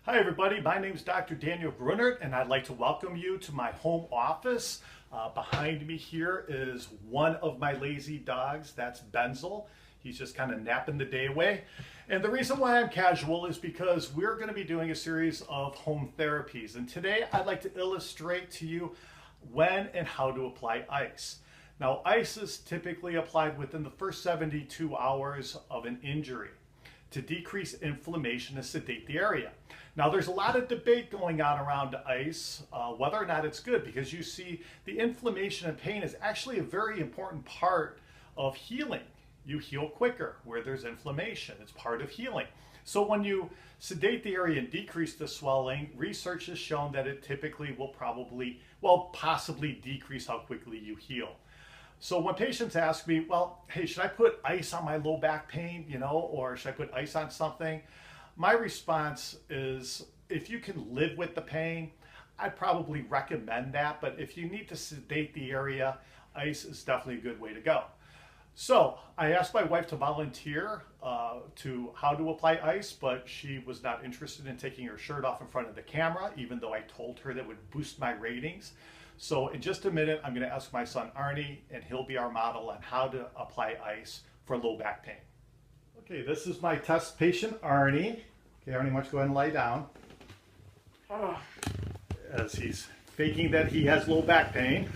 Hi everybody, my name is Dr. Daniel Grunert and I'd like to welcome you to my home office. Behind me here is one of my lazy dogs, that's Benzel. He's just kind of napping the day away. And the reason why I'm casual is because we're going to be doing a series of home therapies. And today I'd like to illustrate to you when and how to apply ice. Now, ice is typically applied within the first 72 hours of an injury to decrease inflammation and sedate the area. Now, there's a lot of debate going on around ice, whether or not it's good, because you see the inflammation and pain is actually a very important part of healing. You heal quicker where there's inflammation. It's part of healing. So when you sedate the area and decrease the swelling, research has shown that it typically will possibly decrease how quickly you heal. So when patients ask me, well, hey, should I put ice on my low back pain, or should I put ice on something? My response is, if you can live with the pain, I'd probably recommend that. But if you need to sedate the area, ice is definitely a good way to go. So I asked my wife to volunteer to how to apply ice, but she was not interested in taking her shirt off in front of the camera, even though I told her that would boost my ratings. So in just a minute, I'm going to ask my son Arnie, and he'll be our model on how to apply ice for low back pain. Okay, this is my test patient, Arnie. Okay, Arnie, why don't you go ahead and lie down? As he's faking that he has low back pain.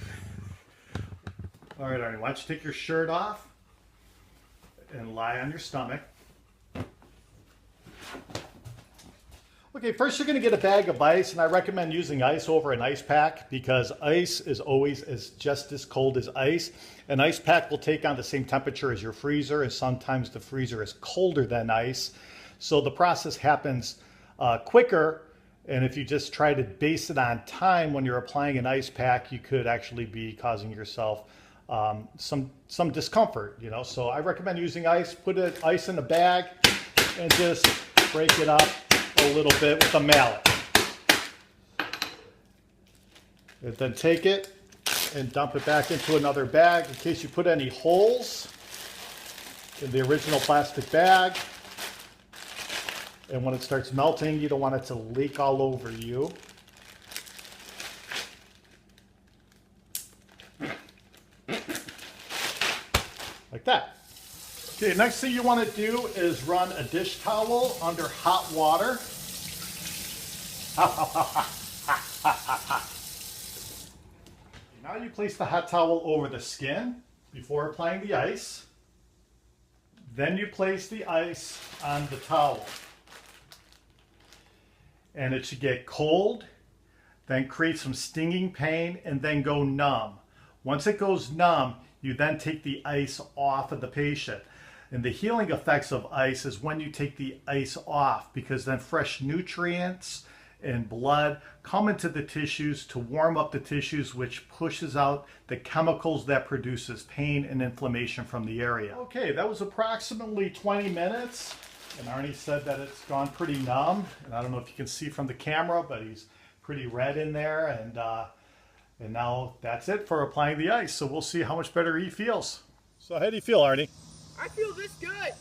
All right, Arnie, why don't you take your shirt off and lie on your stomach. Okay, first you're going to get a bag of ice, and I recommend using ice over an ice pack because ice is always just as cold as ice. An ice pack will take on the same temperature as your freezer, and sometimes the freezer is colder than ice. So the process happens quicker, and if you just try to base it on time when you're applying an ice pack, you could actually be causing yourself some discomfort, So I recommend using ice. Put ice in a bag and just break it up a little bit with a mallet. And then take it and dump it back into another bag in case you put any holes in the original plastic bag. And when it starts melting, you don't want it to leak all over you. Like that. Okay, next thing you want to do is run a dish towel under hot water. Now you place the hot towel over the skin before applying the ice. Then you place the ice on the towel. And it should get cold, then create some stinging pain, and then go numb. Once it goes numb, you then take the ice off of the patient. And the healing effects of ice is when you take the ice off, because then fresh nutrients and blood come into the tissues to warm up the tissues, which pushes out the chemicals that produces pain and inflammation from the area. Okay, that was approximately 20 minutes. And Arnie said that it's gone pretty numb. And I don't know if you can see from the camera, but he's pretty red in there. And now that's it for applying the ice. So we'll see how much better he feels. So how do you feel, Arnie? I feel this good.